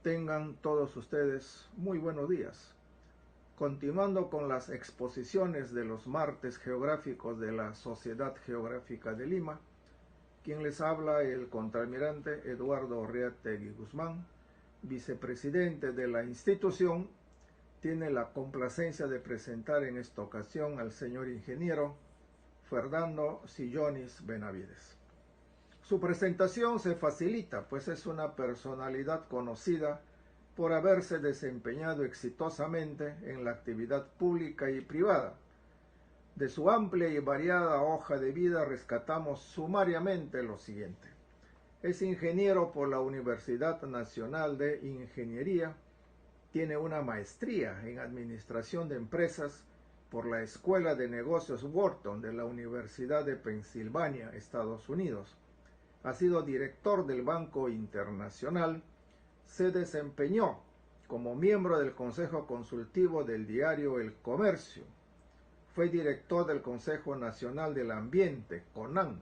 Tengan todos ustedes muy buenos días. Continuando con las exposiciones de los martes geográficos de la Sociedad Geográfica de Lima, quien les habla el contraalmirante Eduardo Orriategui Guzmán, vicepresidente de la institución, tiene la complacencia de presentar en esta ocasión al señor ingeniero Fernando Sillonis Benavides. Su presentación se facilita, pues es una personalidad conocida por haberse desempeñado exitosamente en la actividad pública y privada. De su amplia y variada hoja de vida rescatamos sumariamente lo siguiente. Es ingeniero por la Universidad Nacional de Ingeniería, tiene una maestría en Administración de Empresas por la Escuela de Negocios Wharton de la Universidad de Pensilvania, Estados Unidos. Ha sido director del Banco Internacional, se desempeñó como miembro del Consejo Consultivo del diario El Comercio, fue director del Consejo Nacional del Ambiente, CONAN,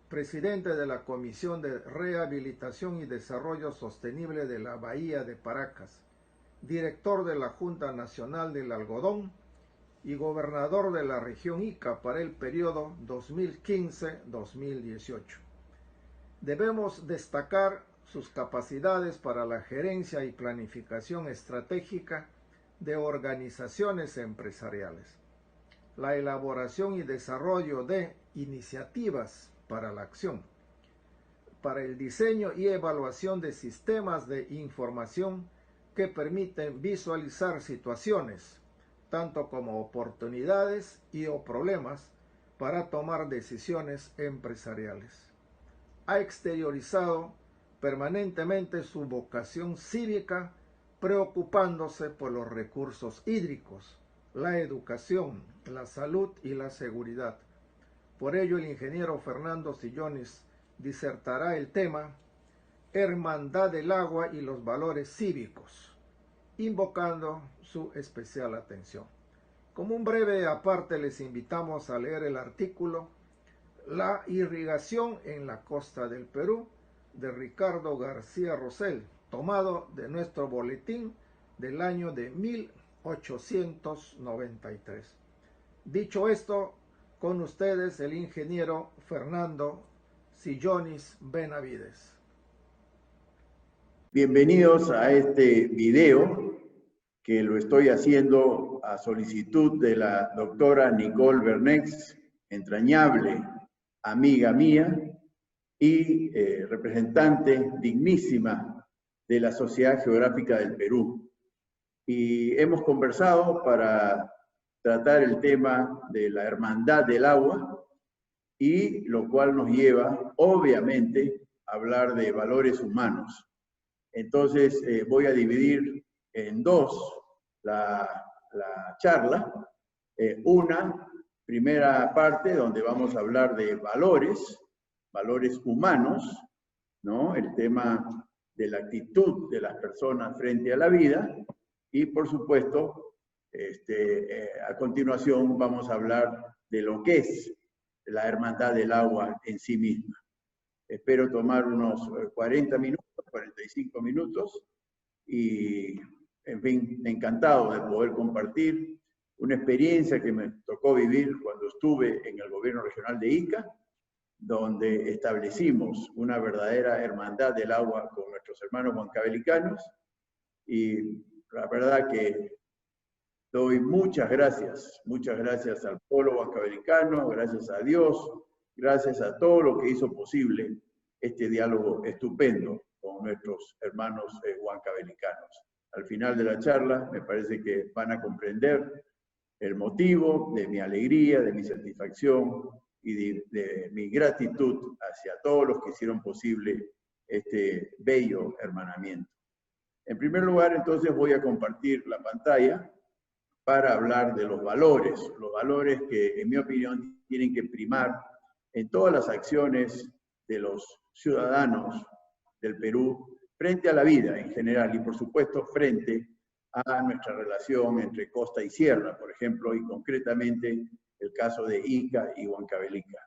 presidente de la Comisión de Rehabilitación y Desarrollo Sostenible de la Bahía de Paracas, director de la Junta Nacional del Algodón y gobernador de la región Ica para el periodo 2015-2018. Debemos destacar sus capacidades para la gerencia y planificación estratégica de organizaciones empresariales, la elaboración y desarrollo de iniciativas para la acción, para el diseño y evaluación de sistemas de información que permiten visualizar situaciones, tanto como oportunidades o problemas, para tomar decisiones empresariales. Ha exteriorizado permanentemente su vocación cívica, preocupándose por los recursos hídricos, la educación, la salud y la seguridad. Por ello, el ingeniero Fernando Sillonis disertará el tema Hermandad del Agua y los valores cívicos, invocando su especial atención. Como un breve aparte, les invitamos a leer el artículo La irrigación en la costa del Perú, de Ricardo García Rosell, tomado de nuestro boletín del año de 1893. Dicho esto, con ustedes el ingeniero Fernando Sillonis Benavides. Bienvenidos a este video que lo estoy haciendo a solicitud de la doctora Nicole Bernex, entrañable amiga mía y representante dignísima de la Sociedad Geográfica del Perú. Y hemos conversado para tratar el tema de la hermandad del agua, y lo cual nos lleva, obviamente, a hablar de valores humanos. Entonces, voy a dividir en dos la charla. Una primera parte donde vamos a hablar de valores humanos, ¿no? El tema de la actitud de las personas frente a la vida. Y, por supuesto, a continuación vamos a hablar de lo que es la hermandad del agua en sí misma. Espero tomar unos 40 minutos, 45 minutos, y, en fin, encantado de poder compartir una experiencia que me tocó vivir cuando estuve en el gobierno regional de Ica, donde establecimos una verdadera hermandad del agua con nuestros hermanos huancavelicanos, y la verdad que doy muchas gracias al pueblo huancavelicano, gracias a Dios, gracias a todo lo que hizo posible este diálogo estupendo con nuestros hermanos huancavelicanos. Al final de la charla me parece que van a comprender el motivo de mi alegría, de mi satisfacción y de mi gratitud hacia todos los que hicieron posible este bello hermanamiento. En primer lugar, entonces, voy a compartir la pantalla para hablar de los valores que, en mi opinión, tienen que primar en todas las acciones de los ciudadanos del Perú frente a la vida en general y, por supuesto, frente a nuestra relación entre costa y sierra, por ejemplo, y concretamente el caso de Ica y Huancavelica.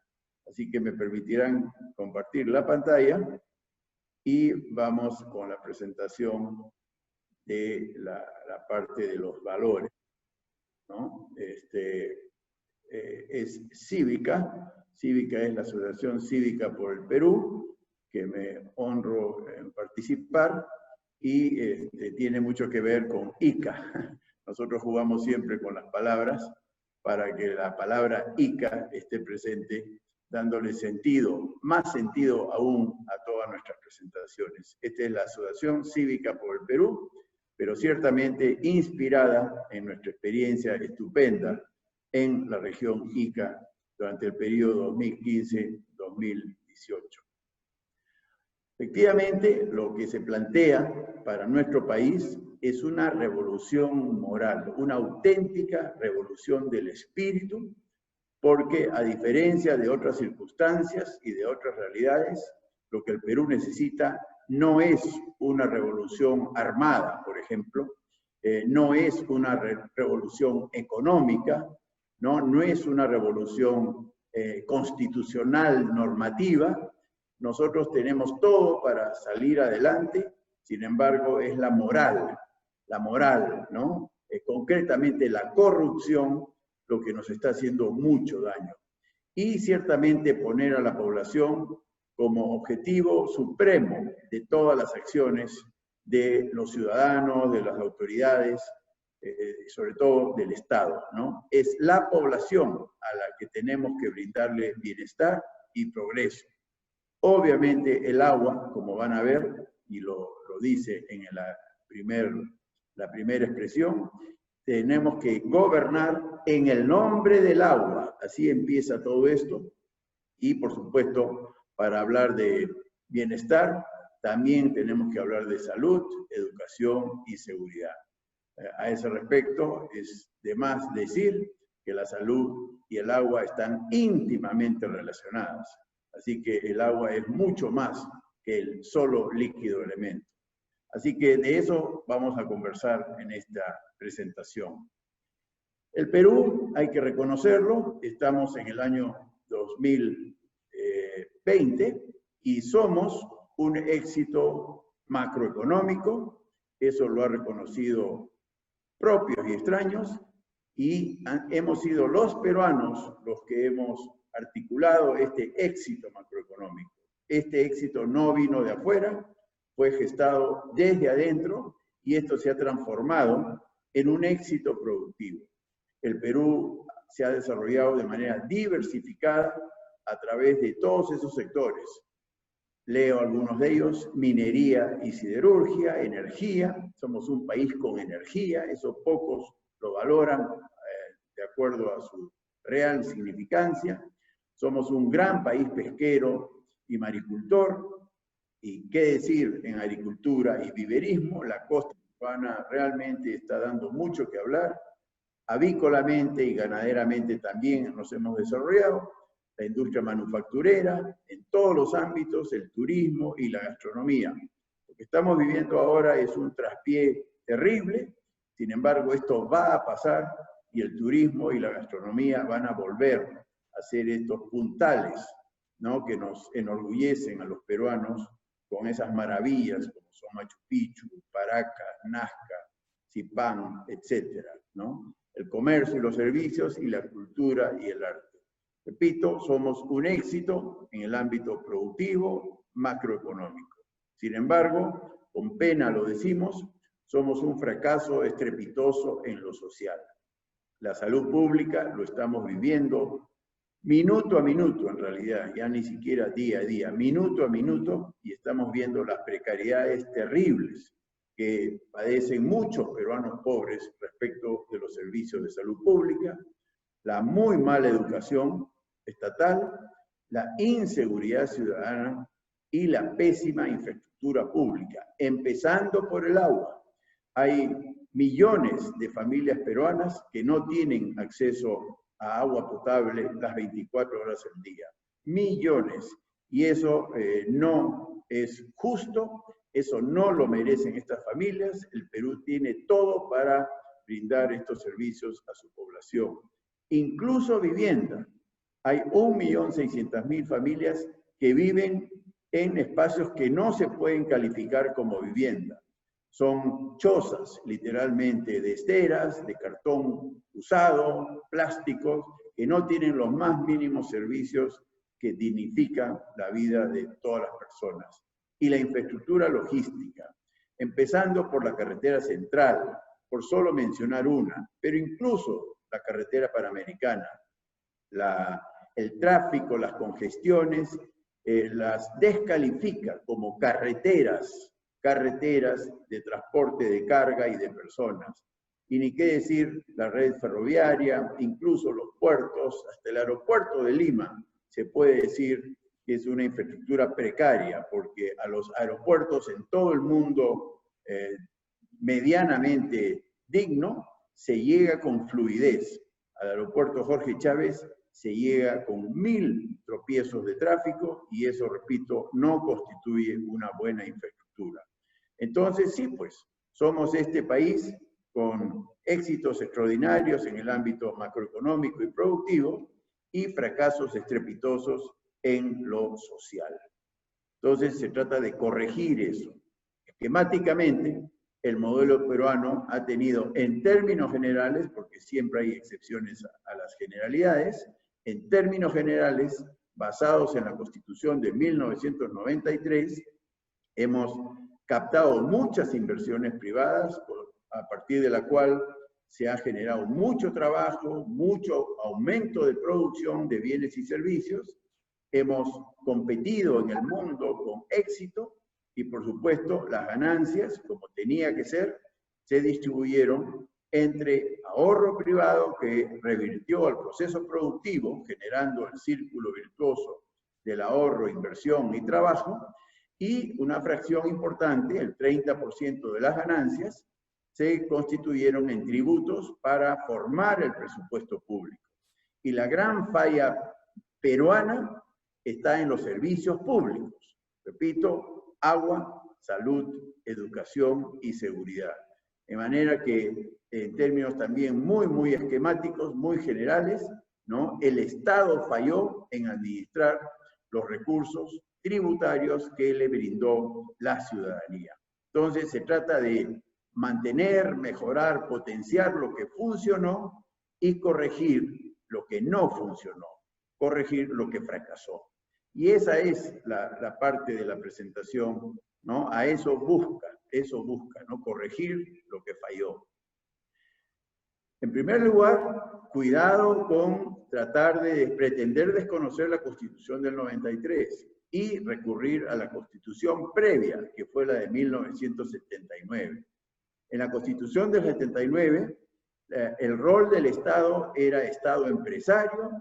Así que me permitirán compartir la pantalla y vamos con la presentación de la parte de los valores, ¿no? Es Cívica. Cívica es la Asociación Cívica por el Perú, que me honro en participar, y tiene mucho que ver con ICA. Nosotros jugamos siempre con las palabras para que la palabra ICA esté presente, dándole sentido, más sentido aún a todas nuestras presentaciones. Esta es la Asociación Cívica por el Perú, pero ciertamente inspirada en nuestra experiencia estupenda en la región ICA durante el periodo 2015-2018. Efectivamente, lo que se plantea para nuestro país es una revolución moral, una auténtica revolución del espíritu, porque a diferencia de otras circunstancias y de otras realidades, lo que el Perú necesita no es una revolución armada, por ejemplo, no es una revolución económica, no es una revolución constitucional, normativa. Nosotros tenemos todo para salir adelante, sin embargo, es la moral, ¿no? Concretamente la corrupción, lo que nos está haciendo mucho daño. Y ciertamente poner a la población como objetivo supremo de todas las acciones de los ciudadanos, de las autoridades, sobre todo del Estado, ¿no? Es la población a la que tenemos que brindarle bienestar y progreso. Obviamente el agua, como van a ver, y lo dice en la primera expresión, tenemos que gobernar en el nombre del agua. Así empieza todo esto. Y por supuesto, para hablar de bienestar, también tenemos que hablar de salud, educación y seguridad. A ese respecto, es de más decir que la salud y el agua están íntimamente relacionadas. Así que el agua es mucho más que el solo líquido elemento. Así que de eso vamos a conversar en esta presentación. El Perú, hay que reconocerlo, estamos en el año 2020 y somos un éxito macroeconómico. Eso lo ha reconocido propios y extraños, y hemos sido los peruanos los que hemos articulado este éxito macroeconómico. Este éxito no vino de afuera, fue gestado desde adentro, y esto se ha transformado en un éxito productivo. El Perú se ha desarrollado de manera diversificada a través de todos esos sectores. Leo algunos de ellos: minería y siderurgia, energía. Somos un país con energía, eso pocos lo valoran de acuerdo a su real significancia. Somos un gran país pesquero y maricultor. Y qué decir en agricultura y viverismo, la costa peruana realmente está dando mucho que hablar. Avícolamente y ganaderamente también nos hemos desarrollado. La industria manufacturera, en todos los ámbitos, el turismo y la gastronomía. Lo que estamos viviendo ahora es un traspié terrible, sin embargo esto va a pasar y el turismo y la gastronomía van a volver a ser estos puntales, ¿no?, que nos enorgullecen a los peruanos con esas maravillas como son Machu Picchu, Paracas, Nazca, Zipán, etcétera, ¿no? El comercio y los servicios y la cultura y el arte. Repito, somos un éxito en el ámbito productivo, macroeconómico. Sin embargo, con pena lo decimos, somos un fracaso estrepitoso en lo social. La salud pública lo estamos viviendo minuto a minuto, en realidad, ya ni siquiera día a día, minuto a minuto, y estamos viendo las precariedades terribles que padecen muchos peruanos pobres respecto de los servicios de salud pública, la muy mala educación estatal, la inseguridad ciudadana y la pésima infraestructura pública, empezando por el agua. Hay millones de familias peruanas que no tienen acceso a agua potable las 24 horas al día. Millones. Y eso no es justo, eso no lo merecen estas familias. El Perú tiene todo para brindar estos servicios a su población. Incluso vivienda. Hay 1.600.000 familias que viven en espacios que no se pueden calificar como vivienda. Son chozas, literalmente, de esteras, de cartón usado, plásticos, que no tienen los más mínimos servicios que dignifican la vida de todas las personas. Y la infraestructura logística, empezando por la carretera central, por solo mencionar una, pero incluso la carretera panamericana, el tráfico, las congestiones, las descalifica como carreteras de transporte de carga y de personas. Y ni qué decir la red ferroviaria, incluso los puertos, hasta el aeropuerto de Lima, se puede decir que es una infraestructura precaria, porque a los aeropuertos en todo el mundo medianamente digno se llega con fluidez. Al aeropuerto Jorge Chávez se llega con 1000 tropiezos de tráfico y eso, repito, no constituye una buena infraestructura. Entonces, sí, pues, somos este país con éxitos extraordinarios en el ámbito macroeconómico y productivo y fracasos estrepitosos en lo social. Entonces, se trata de corregir eso. Esquemáticamente, el modelo peruano ha tenido, en términos generales, porque siempre hay excepciones a las generalidades, en términos generales, basados en la Constitución de 1993, hemos captado muchas inversiones privadas, a partir de la cual se ha generado mucho trabajo, mucho aumento de producción de bienes y servicios. Hemos competido en el mundo con éxito y, por supuesto, las ganancias, como tenía que ser, se distribuyeron entre ahorro privado que revirtió al proceso productivo, generando el círculo virtuoso del ahorro, inversión y trabajo, y una fracción importante, el 30% de las ganancias, se constituyeron en tributos para formar el presupuesto público. Y la gran falla peruana está en los servicios públicos. Repito, agua, salud, educación y seguridad. De manera que, en términos también muy esquemáticos, muy generales, ¿no?, el Estado falló en administrar los recursos tributarios que le brindó la ciudadanía. Entonces, se trata de mantener, mejorar, potenciar lo que funcionó y corregir lo que no funcionó, corregir lo que fracasó. Y esa es la parte de la presentación, ¿no? A eso busca, ¿no? Corregir lo que falló. En primer lugar, cuidado con tratar de pretender desconocer la Constitución del 93 y recurrir a la Constitución previa, que fue la de 1979. En la Constitución del 79, el rol del Estado era Estado empresario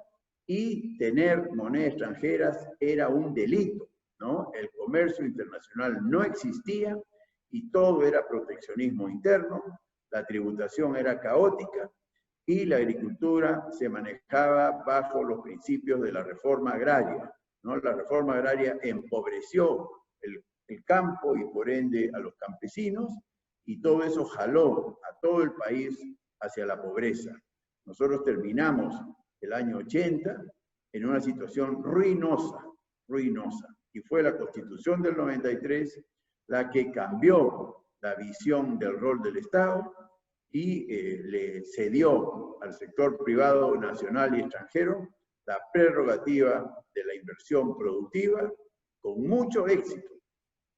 y tener monedas extranjeras era un delito, ¿no? El comercio internacional no existía y todo era proteccionismo interno, la tributación era caótica y la agricultura se manejaba bajo los principios de la reforma agraria, ¿no? La reforma agraria empobreció el campo y por ende a los campesinos, y todo eso jaló a todo el país hacia la pobreza. Nosotros terminamos el año 80 en una situación ruinosa, y fue la Constitución del 93 la que cambió la visión del rol del Estado y le cedió al sector privado nacional y extranjero la prerrogativa de la inversión productiva con mucho éxito.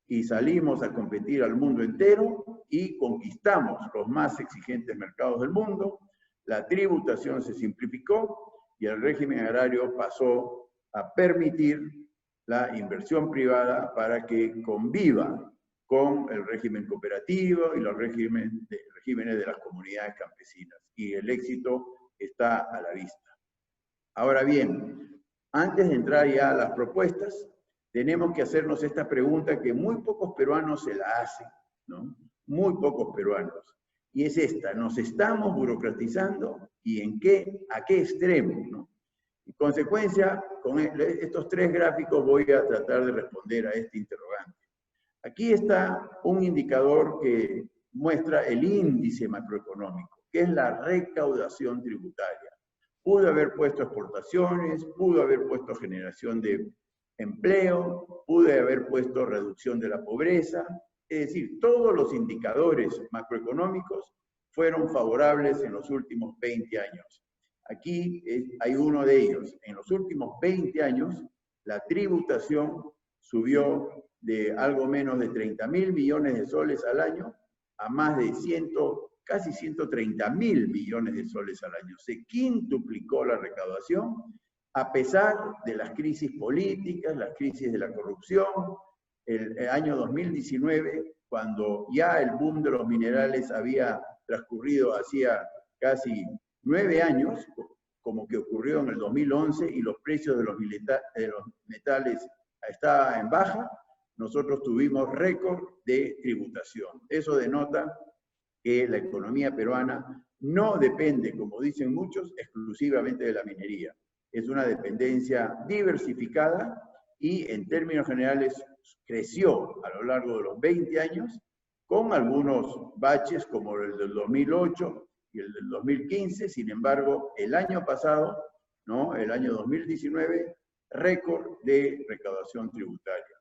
Y salimos a competir al mundo entero y conquistamos los más exigentes mercados del mundo, la tributación se simplificó y el régimen agrario pasó a permitir la inversión privada para que conviva con el régimen cooperativo y los regímenes de las comunidades campesinas. Y el éxito está a la vista. Ahora bien, antes de entrar ya a las propuestas, tenemos que hacernos esta pregunta que muy pocos peruanos se la hacen, ¿no? Muy pocos peruanos. Y es esta: ¿nos estamos burocratizando? ¿Y a qué extremo, ¿no? En consecuencia, con estos tres gráficos voy a tratar de responder a este interrogante. Aquí está un indicador que muestra el índice macroeconómico, que es la recaudación tributaria. Pudo haber puesto exportaciones, pudo haber puesto generación de empleo, pude haber puesto reducción de la pobreza, Es decir, todos los indicadores macroeconómicos fueron favorables en los últimos 20 años. Aquí hay uno de ellos. En los últimos 20 años, la tributación subió de algo menos de 30.000 millones de soles al año a más de casi 130.000 millones de soles al año. Se quintuplicó la recaudación a pesar de las crisis políticas, las crisis de la corrupción. El año 2019, cuando ya el boom de los minerales había transcurrido hacía casi 9 años, como que ocurrió en el 2011, y los precios de los metales estaban en baja, nosotros tuvimos récord de tributación. Eso denota que la economía peruana no depende, como dicen muchos, exclusivamente de la minería. Es una dependencia diversificada y en términos generales creció a lo largo de los 20 años, con algunos baches como el del 2008 y el del 2015. Sin embargo, el año pasado, ¿no?, el año 2019, récord de recaudación tributaria.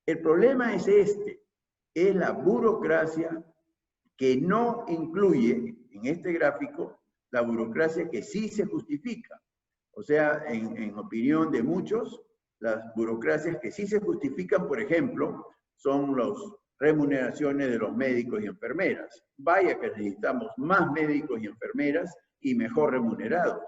El problema es es la burocracia que no incluye en este gráfico la burocracia que sí se justifica. O sea, en opinión de muchos, las burocracias que sí se justifican, por ejemplo, son las remuneraciones de los médicos y enfermeras. Vaya que necesitamos más médicos y enfermeras y mejor remunerados.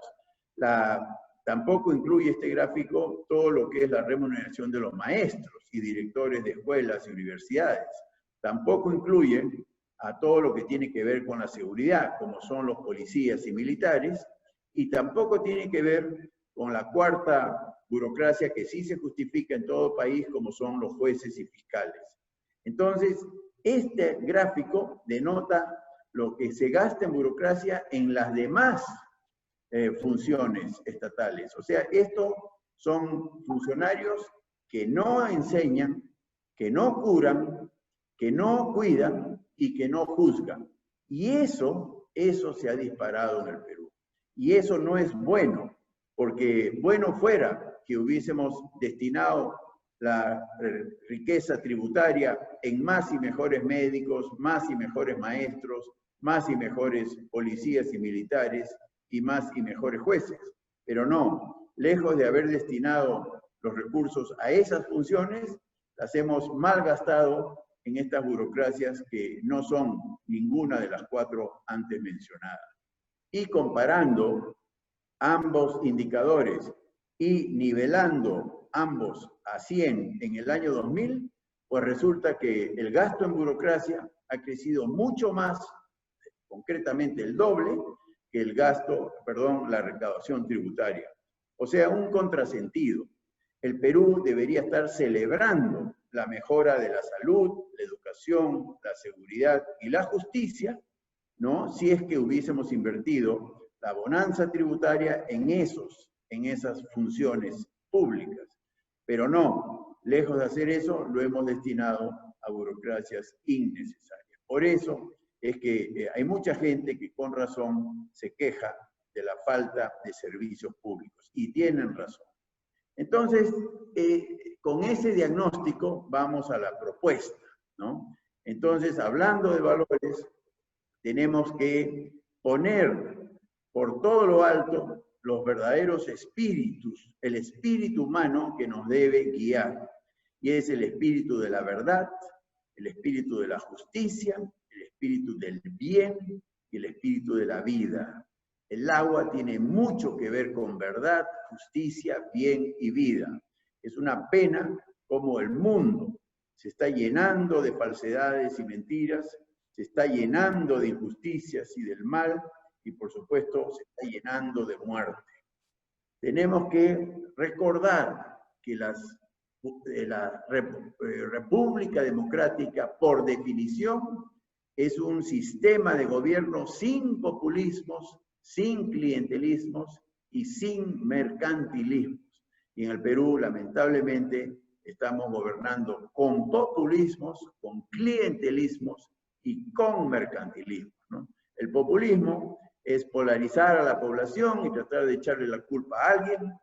Tampoco incluye este gráfico todo lo que es la remuneración de los maestros y directores de escuelas y universidades. Tampoco incluye a todo lo que tiene que ver con la seguridad, como son los policías y militares, y tampoco tiene que ver con la cuarta burocracia que sí se justifica en todo país, como son los jueces y fiscales. Entonces, este gráfico denota lo que se gasta en burocracia en las demás funciones estatales. O sea, estos son funcionarios que no enseñan, que no curan, que no cuidan y que no juzgan. Y eso se ha disparado en el Perú. Y eso no es bueno, porque bueno fuera que hubiésemos destinado la riqueza tributaria en más y mejores médicos, más y mejores maestros, más y mejores policías y militares, y más y mejores jueces. Pero no, lejos de haber destinado los recursos a esas funciones, las hemos malgastado en estas burocracias que no son ninguna de las cuatro antes mencionadas. Y comparando ambos indicadores y nivelando ambos a 100 en el año 2000, pues resulta que el gasto en burocracia ha crecido mucho más, concretamente el doble, que la recaudación tributaria. O sea, un contrasentido. El Perú debería estar celebrando la mejora de la salud, la educación, la seguridad y la justicia, ¿no?, si es que hubiésemos invertido la bonanza tributaria en esas funciones públicas. Pero no, lejos de hacer eso, lo hemos destinado a burocracias innecesarias. Por eso es que hay mucha gente que con razón se queja de la falta de servicios públicos, y tienen razón. Entonces, con ese diagnóstico vamos a la propuesta, ¿no? Entonces, hablando de valores, tenemos que poner por todo lo alto los verdaderos espíritus, el espíritu humano que nos debe guiar, y es el espíritu de la verdad, el espíritu de la justicia, el espíritu del bien y el espíritu de la vida. El agua tiene mucho que ver con verdad, justicia, bien y vida. Es una pena cómo el mundo se está llenando de falsedades y mentiras, se está llenando de injusticias y del mal, y por supuesto se está llenando de muerte. Tenemos que recordar que la República Democrática, por definición, es un sistema de gobierno sin populismos, sin clientelismos y sin mercantilismos. Y en el Perú, lamentablemente, estamos gobernando con populismos, con clientelismos y con mercantilismos, ¿no? El populismo es polarizar a la población y tratar de echarle la culpa a alguien,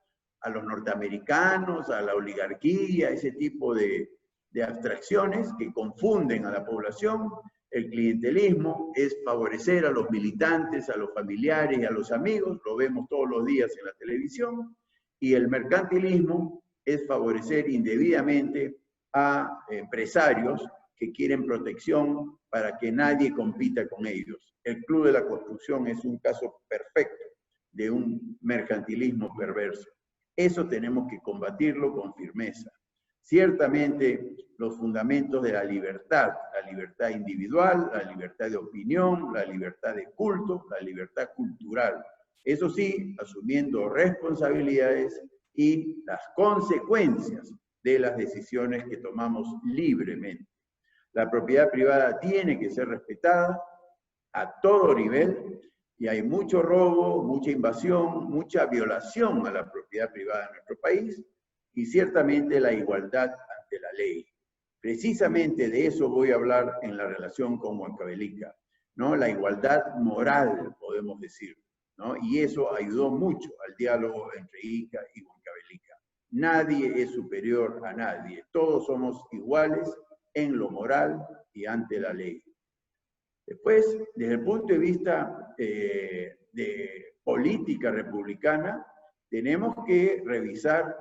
a los norteamericanos, a la oligarquía, ese tipo de de abstracciones que confunden a la población. El clientelismo es favorecer a los militantes, a los familiares y a los amigos, lo vemos todos los días en la televisión, y el mercantilismo es favorecer indebidamente a empresarios que quieren protección para que nadie compita con ellos. El Club de la Construcción es un caso perfecto de un mercantilismo perverso. Eso tenemos que combatirlo con firmeza. Ciertamente, los fundamentos de la libertad individual, la libertad de opinión, la libertad de culto, la libertad cultural. Eso sí, asumiendo responsabilidades y las consecuencias de las decisiones que tomamos libremente. La propiedad privada tiene que ser respetada a todo nivel, y hay mucho robo, mucha invasión, mucha violación a la propiedad privada en nuestro país, y ciertamente la igualdad ante la ley. Precisamente de eso voy a hablar en la relación con Huancavelica, ¿no? La igualdad moral, podemos decir, ¿no? Y eso ayudó mucho al diálogo entre Ica y Huancavelica. Nadie es superior a nadie, todos somos iguales en lo moral y ante la ley. Después, desde el punto de vista de política republicana, tenemos que revisar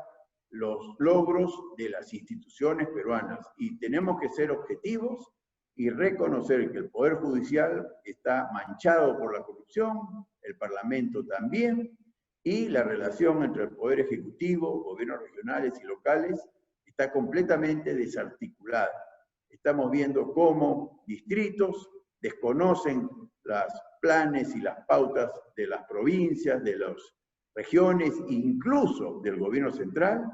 los logros de las instituciones peruanas y tenemos que ser objetivos y reconocer que el Poder Judicial está manchado por la corrupción, el Parlamento también, y la relación entre el Poder Ejecutivo, gobiernos regionales y locales está completamente desarticulada. Estamos viendo cómo distritos desconocen los planes y las pautas de las provincias, de las regiones, incluso del gobierno central,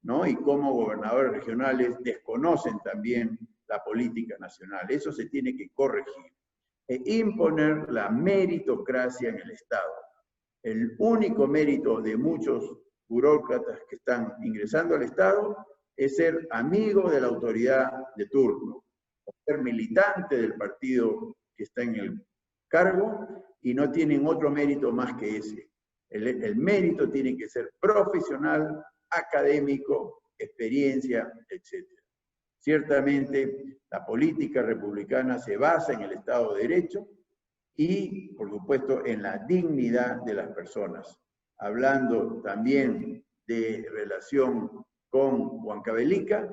¿no? Y cómo gobernadores regionales desconocen también la política nacional. Eso se tiene que corregir. E imponer la meritocracia en el Estado. El único mérito de muchos burócratas que están ingresando al Estado es ser amigo de la autoridad de turno, o ser militante del partido que está en el cargo, y no tienen otro mérito más que ese. El mérito tiene que ser profesional, académico, experiencia, etc. Ciertamente, la política republicana se basa en el Estado de Derecho y, por supuesto, en la dignidad de las personas. Hablando también de relación con Huancavelica,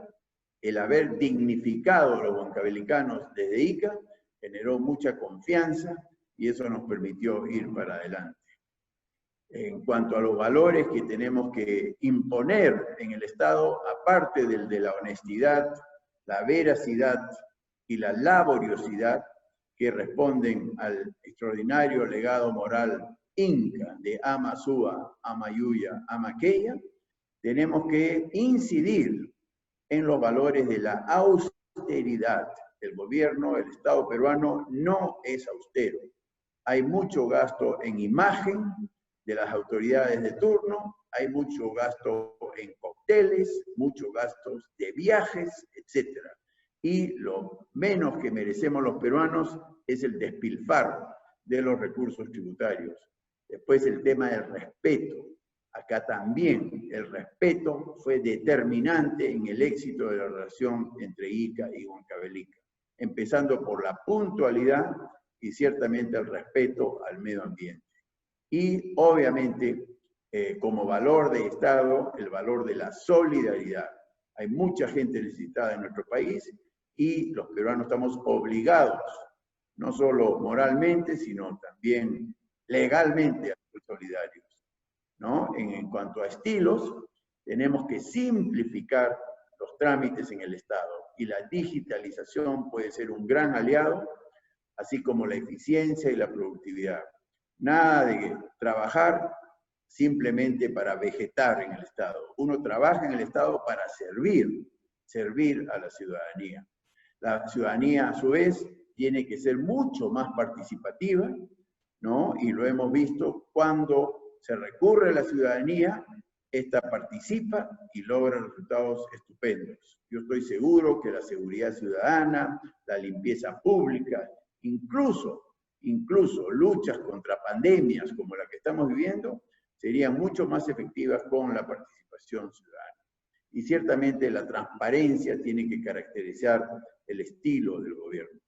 el haber dignificado a los huancavelicanos desde Ica generó mucha confianza y eso nos permitió ir para adelante. En cuanto a los valores que tenemos que imponer en el Estado, aparte del de la honestidad, la veracidad y la laboriosidad que responden al extraordinario legado moral inca de Ama Sua, Ama Yuya, Ama Queya, tenemos que incidir en los valores de la austeridad. El gobierno, el Estado peruano no es austero. Hay mucho gasto en imagen de las autoridades de turno, hay mucho gasto en cócteles, muchos gastos de viajes, etc. Y lo menos que merecemos los peruanos es el despilfarro de los recursos tributarios. Después el tema del respeto. Acá también el respeto fue determinante en el éxito de la relación entre Ica y Huancavelica, empezando por la puntualidad y ciertamente el respeto al medio ambiente. Y obviamente, como valor de Estado, el valor de la solidaridad. Hay mucha gente necesitada en nuestro país y los peruanos estamos obligados, no solo moralmente, sino también legalmente a ser solidarios, ¿no? En cuanto a estilos, tenemos que simplificar los trámites en el Estado y la digitalización puede ser un gran aliado, así como la eficiencia y la productividad. Nada de trabajar simplemente para vegetar en el Estado. Uno trabaja en el Estado para servir a la ciudadanía. La ciudadanía, a su vez, tiene que ser mucho más participativa, ¿no? Y lo hemos visto cuando se recurre a la ciudadanía, esta participa y logra resultados estupendos. Yo estoy seguro que la seguridad ciudadana, la limpieza pública, incluso luchas contra pandemias como la que estamos viviendo, serían mucho más efectivas con la participación ciudadana. y ciertamente la transparencia tiene que caracterizar el estilo del gobierno.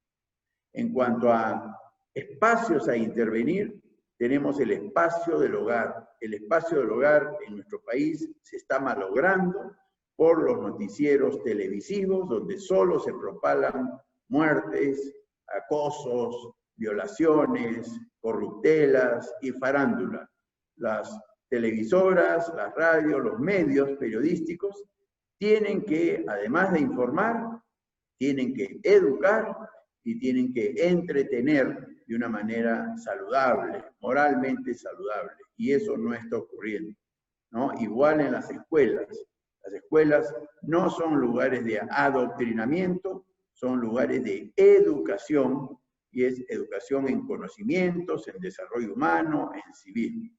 En cuanto a espacios a intervenir, tenemos el espacio del hogar. El espacio del hogar en nuestro país se está malogrando por los noticieros televisivos, donde solo se propalan muertes, acosos, violaciones, corruptelas y farándula. Las televisoras, las radios, los medios periodísticos tienen que, además de informar, tienen que educar y tienen que entretener de una manera saludable, moralmente saludable. Y eso no está ocurriendo, ¿no? Igual en las escuelas. Las escuelas no son lugares de adoctrinamiento, son lugares de educación, y es educación en conocimientos, en desarrollo humano, en civismo.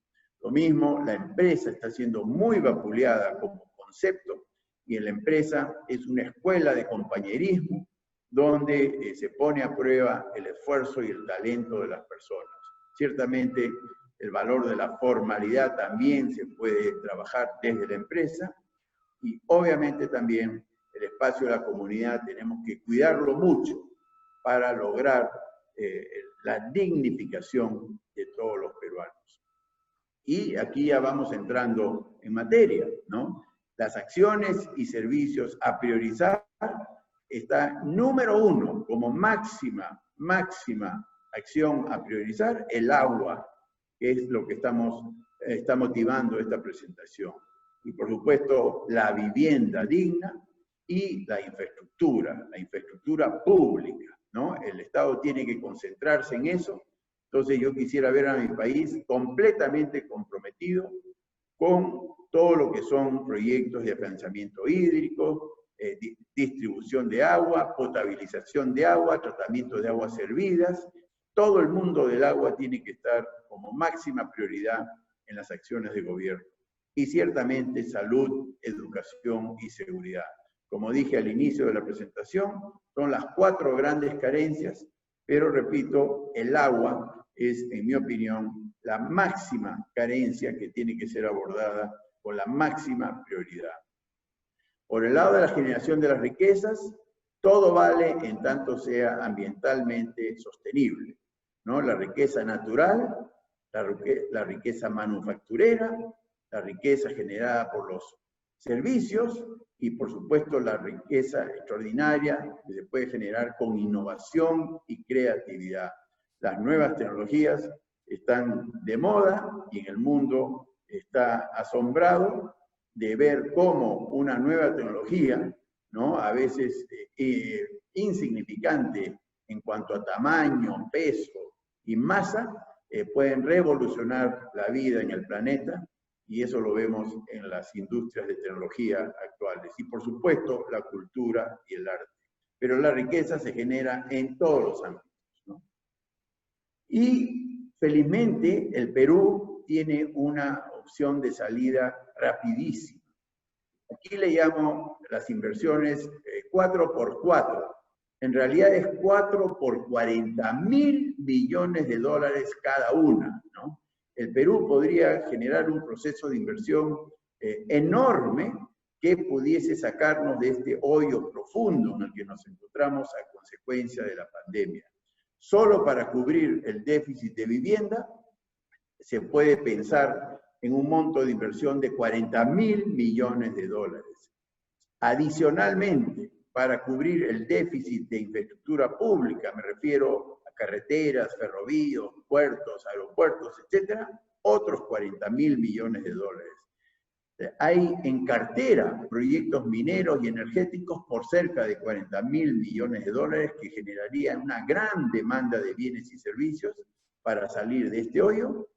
Lo mismo, la empresa está siendo muy vapuleada como concepto, y en la empresa es una escuela de compañerismo, donde se pone a prueba el esfuerzo y el talento de las personas. Ciertamente, el valor de la formalidad también se puede trabajar desde la empresa, y obviamente también el espacio de la comunidad tenemos que cuidarlo mucho para lograr la dignificación de todos los peruanos. Y aquí ya vamos entrando en materia, ¿no? Las acciones y servicios a priorizar está número 1 como máxima acción a priorizar, el agua, que es lo que está motivando esta presentación. Y por supuesto, la vivienda digna y la infraestructura pública, ¿no? El Estado tiene que concentrarse en eso. Entonces yo quisiera ver a mi país completamente comprometido con todo lo que son proyectos de afianzamiento hídrico, distribución de agua, potabilización de agua, tratamiento de aguas servidas. Todo el mundo del agua tiene que estar como máxima prioridad en las acciones de gobierno. Y ciertamente salud, educación y seguridad. Como dije al inicio de la presentación, son las 4 grandes carencias, pero repito, el agua es, en mi opinión, la máxima carencia que tiene que ser abordada con la máxima prioridad. Por el lado de la generación de las riquezas, todo vale en tanto sea ambientalmente sostenible, ¿no? La riqueza natural, la riqueza manufacturera, la riqueza generada por los servicios y, por supuesto, la riqueza extraordinaria que se puede generar con innovación y creatividad. Las nuevas tecnologías están de moda y en el mundo está asombrado de ver cómo una nueva tecnología, ¿no? A veces insignificante en cuanto a tamaño, peso y masa, pueden revolucionar la vida en el planeta, y eso lo vemos en las industrias de tecnología actuales. Y por supuesto, la cultura y el arte. Pero la riqueza se genera en todos los ámbitos, ¿no? Y felizmente el Perú tiene una opción de salida rapidísima. Aquí le llamo las inversiones 4x4. En realidad es 4 por 40.000 millones de dólares cada una, ¿no? El Perú podría generar un proceso de inversión enorme que pudiese sacarnos de este hoyo profundo en el que nos encontramos a consecuencia de la pandemia. Solo para cubrir el déficit de vivienda se puede pensar en un monto de inversión de 40.000 millones de dólares. Adicionalmente, para cubrir el déficit de infraestructura pública, me refiero a carreteras, ferrovías, puertos, aeropuertos, etcétera, otros 40.000 millones de dólares. Hay en cartera proyectos mineros y energéticos por cerca de 40.000 millones de dólares que generarían una gran demanda de bienes y servicios para salir de este hoyo.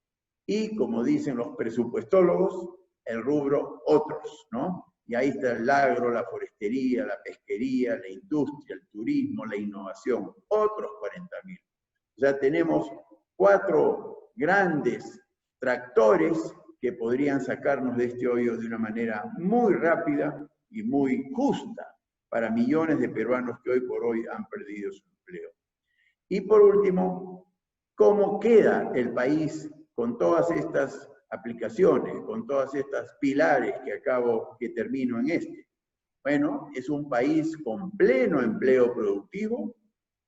Y como dicen los presupuestólogos, el rubro otros, ¿no? Y ahí está el agro, la forestería, la pesquería, la industria, el turismo, la innovación, otros 40.000. O sea, tenemos 4 grandes tractores que podrían sacarnos de este hoyo de una manera muy rápida y muy justa para millones de peruanos que hoy por hoy han perdido su empleo. Y por último, ¿cómo queda el país con todas estas aplicaciones, con todas estas pilares que termino en este? Bueno, es un país con pleno empleo productivo,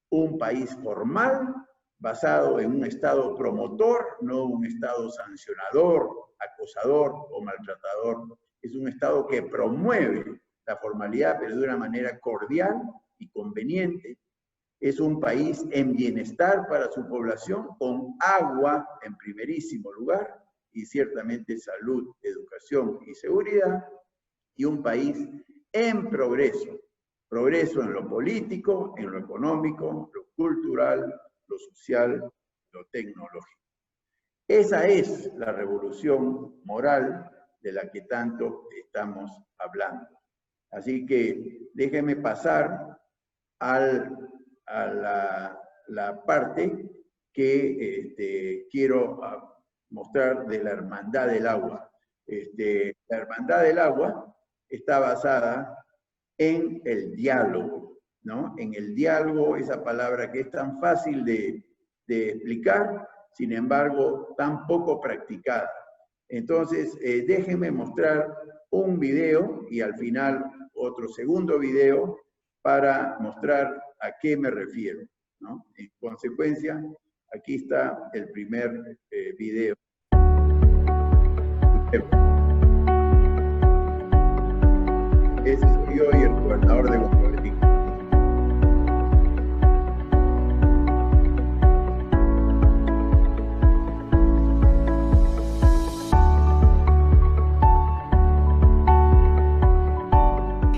un país formal, basado en un Estado promotor, no un Estado sancionador, acosador o maltratador. Es un Estado que promueve la formalidad, pero de una manera cordial y conveniente. Es un país en bienestar para su población, con agua en primerísimo lugar, y ciertamente salud, educación y seguridad, y un país en progreso. Progreso en lo político, en lo económico, lo cultural, lo social, lo tecnológico. Esa es la revolución moral de la que tanto estamos hablando. Así que déjenme pasar a la parte que quiero mostrar de la Hermandad del Agua. La Hermandad del Agua está basada en el diálogo, ¿no? En el diálogo, esa palabra que es tan fácil de explicar, sin embargo, tan poco practicada. Entonces, déjenme mostrar un video y al final otro segundo video para mostrar a qué me refiero, ¿no? En consecuencia, aquí está el primer video. Ese soy yo y el gobernador de Huancavelica.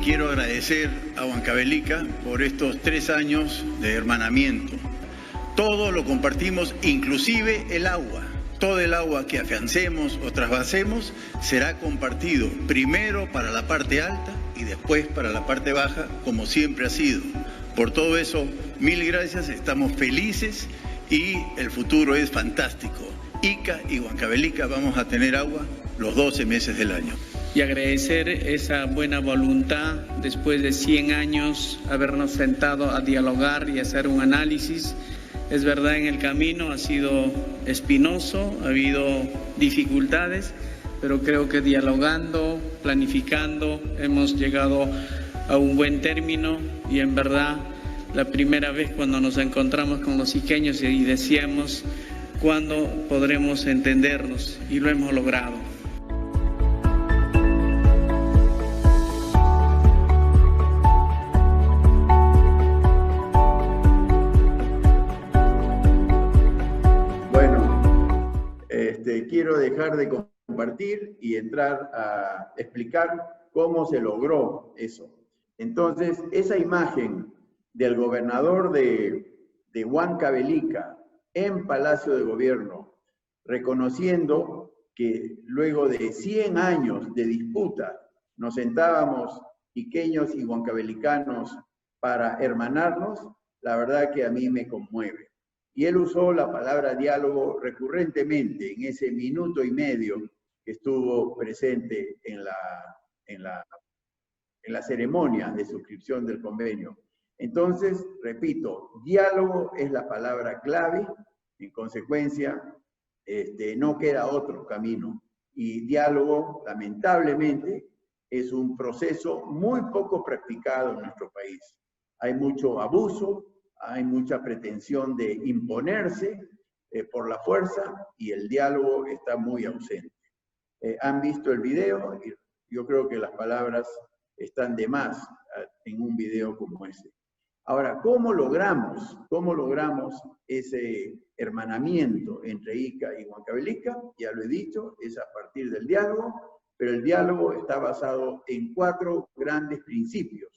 Quiero agradecer a Huancavelica por estos 3 años de hermanamiento. Todo lo compartimos, inclusive el agua. Todo el agua que afiancemos o trasvasemos será compartido primero para la parte alta y después para la parte baja, como siempre ha sido. Por todo eso, mil gracias, estamos felices y el futuro es fantástico. Ica y Huancavelica vamos a tener agua los 12 meses del año. Y agradecer esa buena voluntad después de 100 años habernos sentado a dialogar y hacer un análisis. Es verdad, en el camino ha sido espinoso, ha habido dificultades, pero creo que dialogando, planificando, hemos llegado a un buen término y en verdad la primera vez cuando nos encontramos con los iqueños y decíamos cuándo podremos entendernos y lo hemos logrado. Quiero dejar de compartir y entrar a explicar cómo se logró eso. Entonces, esa imagen del gobernador de Huancavelica en Palacio de Gobierno, reconociendo que luego de 100 años de disputa nos sentábamos iqueños y huancavelicanos para hermanarnos, la verdad que a mí me conmueve. Y él usó la palabra diálogo recurrentemente en ese minuto y medio que estuvo presente en la ceremonia de suscripción del convenio. Entonces, repito, diálogo es la palabra clave, en consecuencia, no queda otro camino. Y diálogo, lamentablemente, es un proceso muy poco practicado en nuestro país. Hay mucho abuso, hay mucha pretensión de imponerse por la fuerza y el diálogo está muy ausente. Han visto el video y yo creo que las palabras están de más en un video como ese. Ahora, ¿cómo logramos ese hermanamiento entre Ica y Huancavelica? Ya lo he dicho, es a partir del diálogo, pero el diálogo está basado en 4 grandes principios.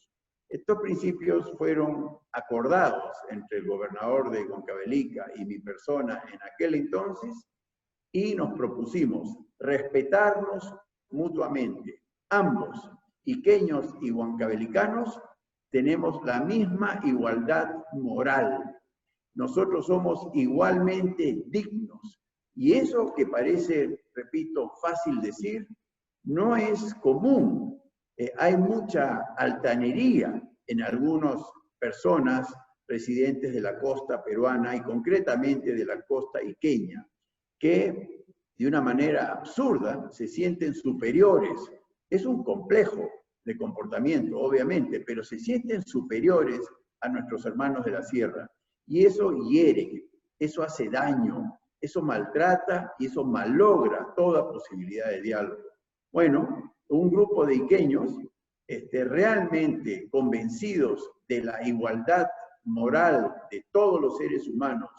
Estos principios fueron acordados entre el gobernador de Huancavelica y mi persona en aquel entonces y nos propusimos respetarnos mutuamente. Ambos, iqueños y huancavelicanos, tenemos la misma igualdad moral. Nosotros somos igualmente dignos. Y eso que parece, repito, fácil decir, no es común. Hay mucha altanería en algunas personas residentes de la costa peruana y concretamente de la costa iqueña, que de una manera absurda se sienten superiores. Es un complejo. de comportamiento, obviamente, pero se sienten superiores a nuestros hermanos de la sierra. Y eso hiere, eso hace daño, eso maltrata y eso malogra toda posibilidad de diálogo. Bueno, un grupo de iqueños realmente convencidos de la igualdad moral de todos los seres humanos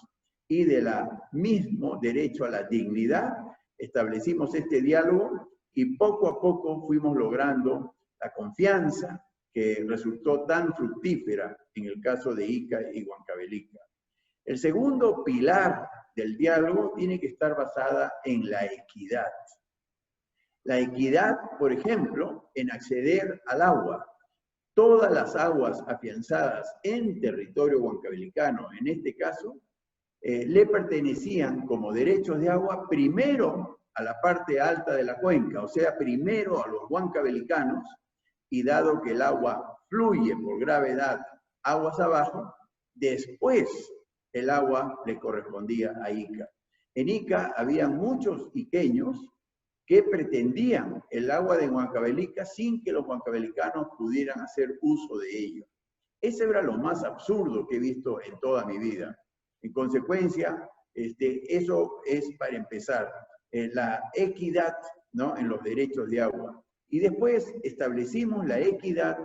y del mismo derecho a la dignidad, establecimos este diálogo y poco a poco fuimos logrando la confianza que resultó tan fructífera en el caso de Ica y Huancavelica. El segundo pilar del diálogo tiene que estar basada en la equidad. La equidad, por ejemplo, en acceder al agua. Todas las aguas afianzadas en territorio huancavelicano, en este caso, le pertenecían como derechos de agua primero a la parte alta de la cuenca, o sea, primero a los huancavelicanos, y dado que el agua fluye por gravedad aguas abajo, después el agua le correspondía a Ica. En Ica había muchos iqueños que pretendían el agua de Huancavelica sin que los huancavelicanos pudieran hacer uso de ello. Ese era lo más absurdo que he visto en toda mi vida. En consecuencia, eso es para empezar, la equidad, ¿no?, en los derechos de agua. Y después establecimos la equidad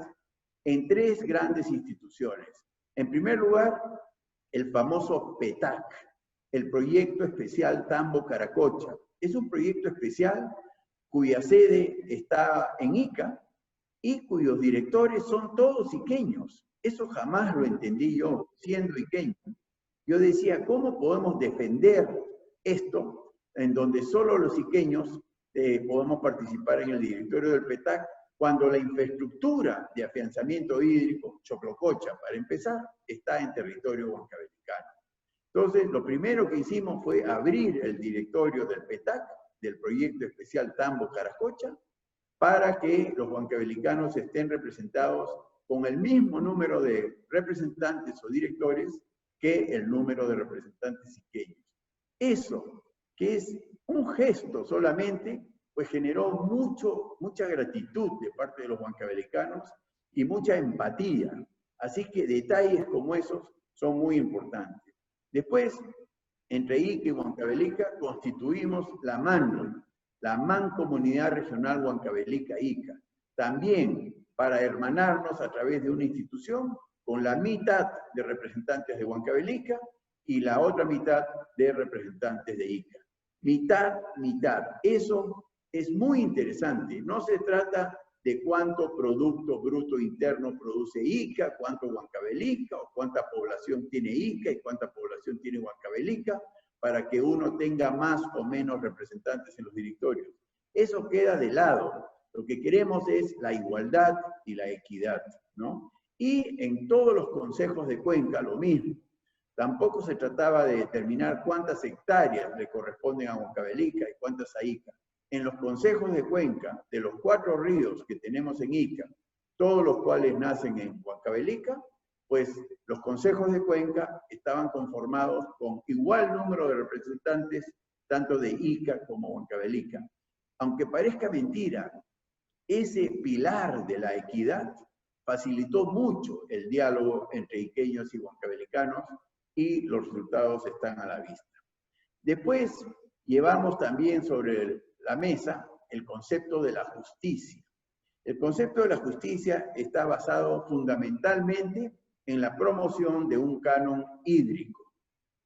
en tres grandes instituciones. En primer lugar, el famoso PETAC, el Proyecto Especial Tambo Caracocha. Es un proyecto especial cuya sede está en Ica y cuyos directores son todos iqueños. Eso jamás lo entendí yo, siendo iqueño. Yo decía, ¿cómo podemos defender esto en donde solo los iqueños podemos participar en el directorio del PETAC, cuando la infraestructura de afianzamiento hídrico, Choclococha, para empezar, está en territorio huancavelicano? Entonces, lo primero que hicimos fue abrir el directorio del PETAC, del Proyecto Especial Tambo Caracocha, para que los huancavelicanos estén representados con el mismo número de representantes o directores que el número de representantes iqueños. Eso, que es un gesto solamente, pues generó mucha gratitud de parte de los huancavelicanos y mucha empatía. Así que detalles como esos son muy importantes. Después, entre Ica y Huancavelica, constituimos la Mancomunidad Regional Huancavelica-Ica, también para hermanarnos a través de una institución con la mitad de representantes de Huancavelica y la otra mitad de representantes de Ica. Mitad. Eso es muy interesante. No se trata de cuánto Producto Bruto Interno produce Ica, cuánto Huancavelica, o cuánta población tiene Ica y cuánta población tiene Huancavelica, para que uno tenga más o menos representantes en los directorios. Eso queda de lado. Lo que queremos es la igualdad y la equidad, ¿no? Y en todos los consejos de cuenca lo mismo. Tampoco se trataba de determinar cuántas hectáreas le corresponden a Huancavelica y cuántas a Ica. En los consejos de cuenca, de los 4 ríos que tenemos en Ica, todos los cuales nacen en Huancavelica, pues los consejos de cuenca estaban conformados con igual número de representantes, tanto de Ica como Huancavelica. Aunque parezca mentira, ese pilar de la equidad facilitó mucho el diálogo entre iqueños y huancavelicanos y los resultados están a la vista. Después llevamos también sobre la mesa el concepto de la justicia. El concepto de la justicia está basado fundamentalmente en la promoción de un canon hídrico.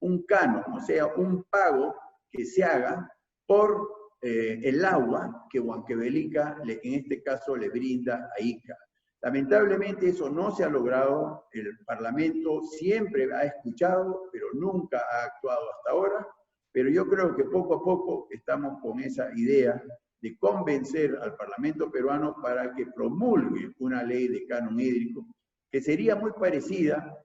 Un canon, o sea, un pago que se haga por el agua que Huancavelica, en este caso, le brinda a Ica. Lamentablemente eso no se ha logrado. El Parlamento siempre ha escuchado, pero nunca ha actuado hasta ahora. Pero yo creo que poco a poco estamos con esa idea de convencer al Parlamento peruano para que promulgue una ley de canon hídrico que sería muy parecida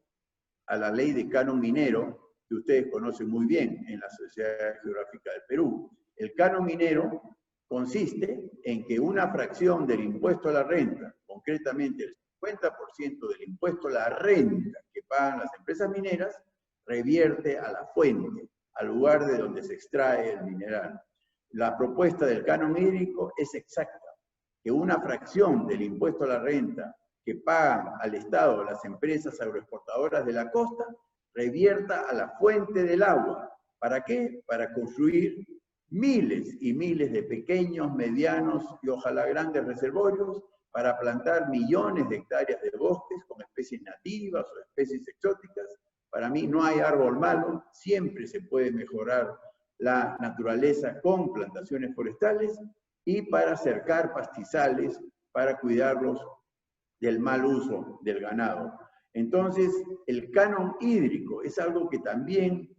a la ley de canon minero que ustedes conocen muy bien en la Sociedad Geográfica del Perú. El canon minero consiste en que una fracción del impuesto a la renta, concretamente el 50% del impuesto a la renta que pagan las empresas mineras, revierte a la fuente, al lugar de donde se extrae el mineral. La propuesta del canon hídrico es exacta. que una fracción del impuesto a la renta que pagan al Estado las empresas agroexportadoras de la costa revierta a la fuente del agua. ¿Para qué? Para construir miles y miles de pequeños, medianos y ojalá grandes reservorios, para plantar millones de hectáreas de bosques con especies nativas o especies exóticas. Para mí no hay árbol malo, siempre se puede mejorar la naturaleza con plantaciones forestales y para cercar pastizales, para cuidarlos del mal uso del ganado. Entonces, el canon hídrico es algo que también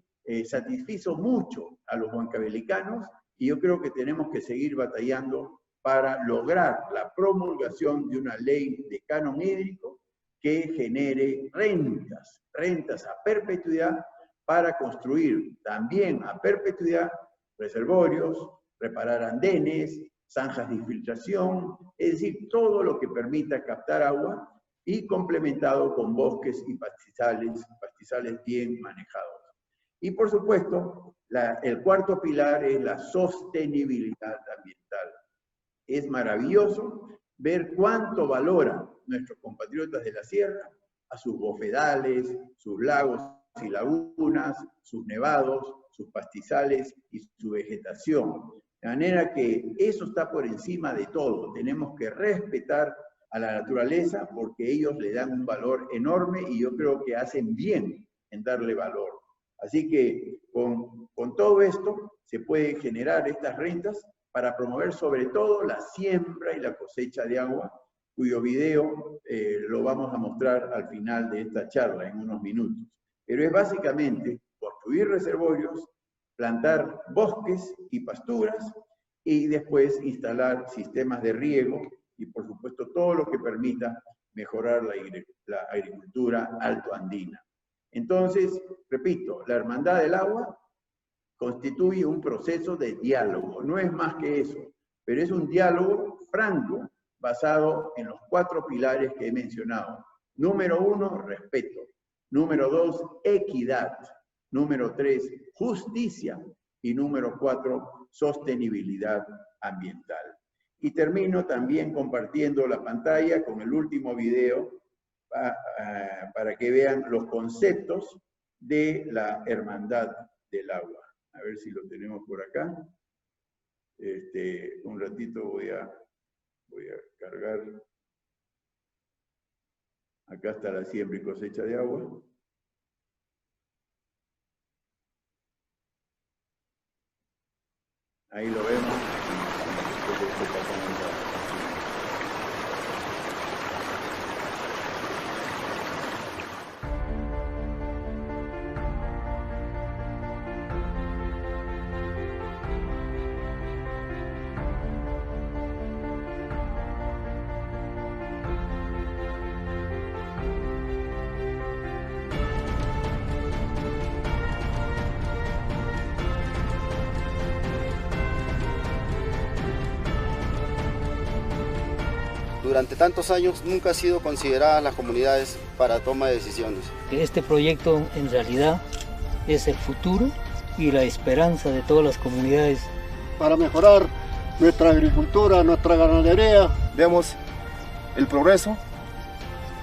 satisfizo mucho a los huancavelicanos y yo creo que tenemos que seguir batallando para lograr la promulgación de una ley de canon hídrico que genere rentas a perpetuidad para construir también a perpetuidad reservorios, reparar andenes, zanjas de infiltración, es decir, todo lo que permita captar agua y complementado con bosques y pastizales bien manejados. Y por supuesto, el cuarto pilar es la sostenibilidad ambiental. Es maravilloso ver cuánto valoran nuestros compatriotas de la sierra a sus bofedales, sus lagos y lagunas, sus nevados, sus pastizales y su vegetación. De manera que eso está por encima de todo. Tenemos que respetar a la naturaleza porque ellos le dan un valor enorme y yo creo que hacen bien en darle valor. Así que con todo esto se pueden generar estas rentas para promover sobre todo la siembra y la cosecha de agua, cuyo video lo vamos a mostrar al final de esta charla en unos minutos. Pero es básicamente construir reservorios, plantar bosques y pasturas y después instalar sistemas de riego y por supuesto todo lo que permita mejorar la agricultura altoandina. Entonces, repito, la Hermandad del Agua constituye un proceso de diálogo, no es más que eso, pero es un diálogo franco basado en los 4 pilares que he mencionado. Número 1, respeto. Número 2, equidad. Número 3, justicia. Y número 4, sostenibilidad ambiental. Y termino también compartiendo la pantalla con el último video para que vean los conceptos de la Hermandad del Agua. A ver si lo tenemos por acá. Un ratito voy a cargar. Acá está la siembra y cosecha de agua. Ahí lo vemos. Durante tantos años nunca han sido consideradas las comunidades para toma de decisiones. Este proyecto en realidad es el futuro y la esperanza de todas las comunidades. Para mejorar nuestra agricultura, nuestra ganadería. Vemos el progreso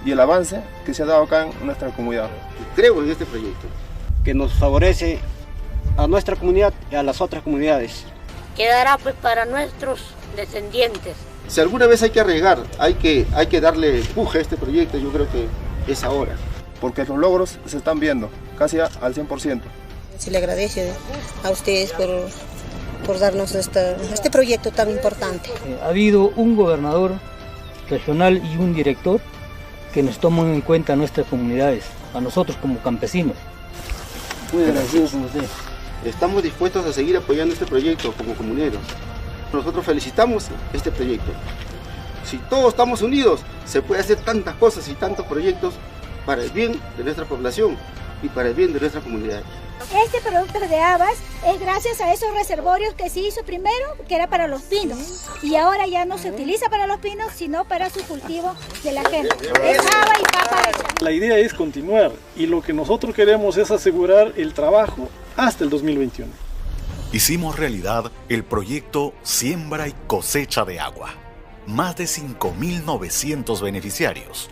y el avance que se ha dado acá en nuestra comunidad. Creo en este proyecto, que nos favorece a nuestra comunidad y a las otras comunidades. Quedará pues para nuestros descendientes. Si alguna vez hay que arriesgar, hay que darle empuje a este proyecto, yo creo que es ahora. Porque los logros se están viendo, casi al 100%. Se le agradece a ustedes por darnos este proyecto tan importante. Ha habido un gobernador regional y un director que nos toman en cuenta a nuestras comunidades, a nosotros como campesinos. Muy agradecidos con ustedes. Estamos dispuestos a seguir apoyando este proyecto como comuneros. Nosotros felicitamos este proyecto. Si todos estamos unidos, se puede hacer tantas cosas y tantos proyectos para el bien de nuestra población y para el bien de nuestra comunidad. Este producto de habas es gracias a esos reservorios que se hizo primero, que era para los pinos, y ahora ya no se utiliza para los pinos, sino para su cultivo de la gente. Es haba y papa. La idea es continuar y lo que nosotros queremos es asegurar el trabajo hasta el 2021. Hicimos realidad el proyecto Siembra y Cosecha de Agua. más de 5.900 beneficiarios,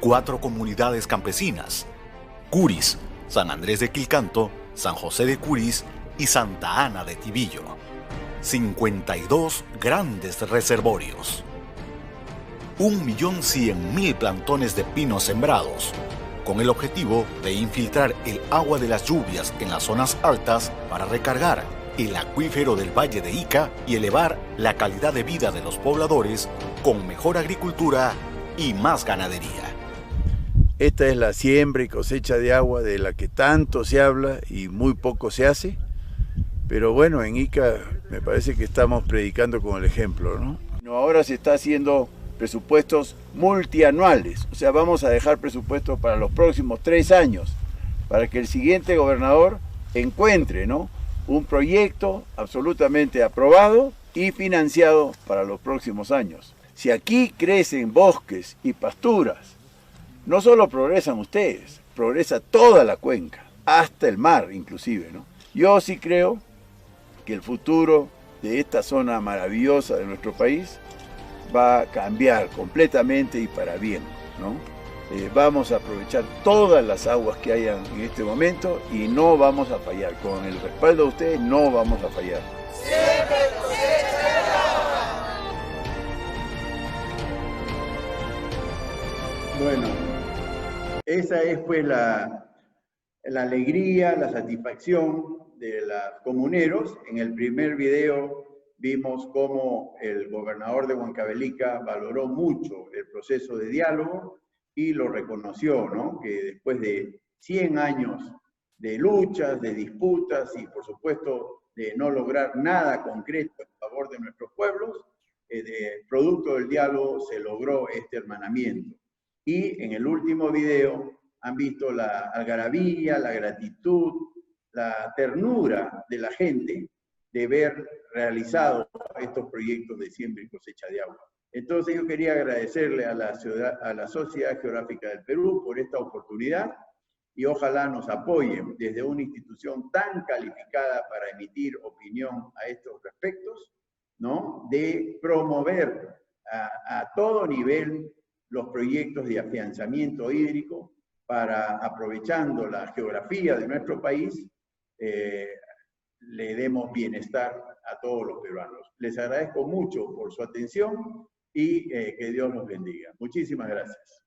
4 comunidades campesinas, Curis, San Andrés de Quilcanto, San José de Curis y Santa Ana de Tibillo. 52 grandes reservorios. 1.100.000 plantones de pinos sembrados, con el objetivo de infiltrar el agua de las lluvias en las zonas altas para recargar el acuífero del Valle de Ica y elevar la calidad de vida de los pobladores con mejor agricultura y más ganadería. Esta es la siembra y cosecha de agua de la que tanto se habla y muy poco se hace, pero bueno, en Ica me parece que estamos predicando con el ejemplo, ¿no? Ahora se está haciendo presupuestos multianuales, o sea, vamos a dejar presupuestos para los próximos 3 años, para que el siguiente gobernador encuentre, ¿no?, un proyecto absolutamente aprobado y financiado para los próximos años. Si aquí crecen bosques y pasturas, no solo progresan ustedes, progresa toda la cuenca, hasta el mar inclusive, ¿no? Yo sí creo que el futuro de esta zona maravillosa de nuestro país va a cambiar completamente y para bien, ¿no? Vamos a aprovechar todas las aguas que hayan en este momento y no vamos a fallar. Con el respaldo de ustedes no vamos a fallar. Bueno, esa es pues la alegría, la satisfacción de los comuneros. En el primer video vimos cómo el gobernador de Huancavelica valoró mucho el proceso de diálogo y lo reconoció, ¿no?, que después de 100 años de luchas, de disputas y por supuesto de no lograr nada concreto en favor de nuestros pueblos, producto del diálogo se logró este hermanamiento. Y en el último video han visto la algarabía, la gratitud, la ternura de la gente de ver realizados estos proyectos de siembra y cosecha de agua. Entonces yo quería agradecerle a la Sociedad Geográfica del Perú por esta oportunidad y ojalá nos apoyen desde una institución tan calificada para emitir opinión a estos respectos, ¿no?, de promover a todo nivel los proyectos de afianzamiento hídrico para, aprovechando la geografía de nuestro país, le demos bienestar a todos los peruanos. Les agradezco mucho por su atención y que Dios los bendiga. Muchísimas gracias.